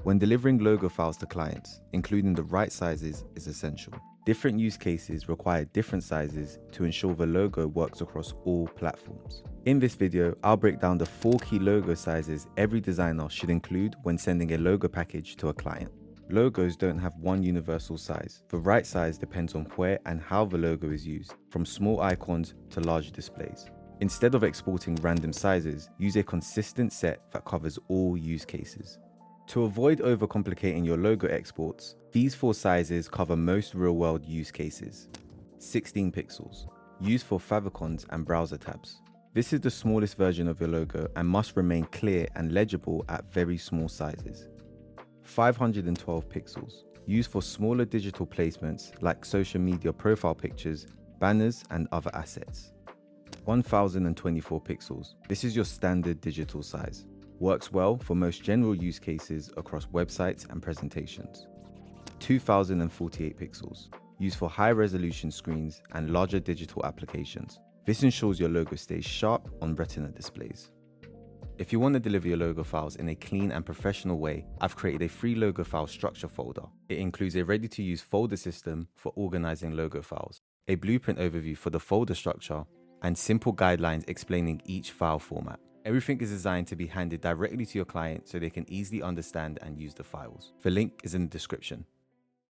When delivering logo files to clients, including the right sizes is essential. Different use cases require different sizes to ensure the logo works across all platforms. In this video, I'll break down the 4 key logo sizes every designer should include when sending a logo package to a client. Logos don't have one universal size. The right size depends on where and how the logo is used, from small icons to large displays. Instead of exporting random sizes, use a consistent set that covers all use cases. To avoid overcomplicating your logo exports, these 4 sizes cover most real-world use cases. 16 pixels, used for favicons and browser tabs. This is the smallest version of your logo and must remain clear and legible at very small sizes. 512 pixels, used for smaller digital placements like social media profile pictures, banners, and other assets. 1024 pixels, this is your standard digital size. Works well for most general use cases across websites and presentations. 2048 pixels, used for high-resolution screens and larger digital applications. This ensures your logo stays sharp on retina displays. If you want to deliver your logo files in a clean and professional way, I've created a free logo file structure folder. It includes a ready-to-use folder system for organizing logo files, a blueprint overview for the folder structure, and simple guidelines explaining each file format. Everything is designed to be handed directly to your client so they can easily understand and use the files. The link is in the description.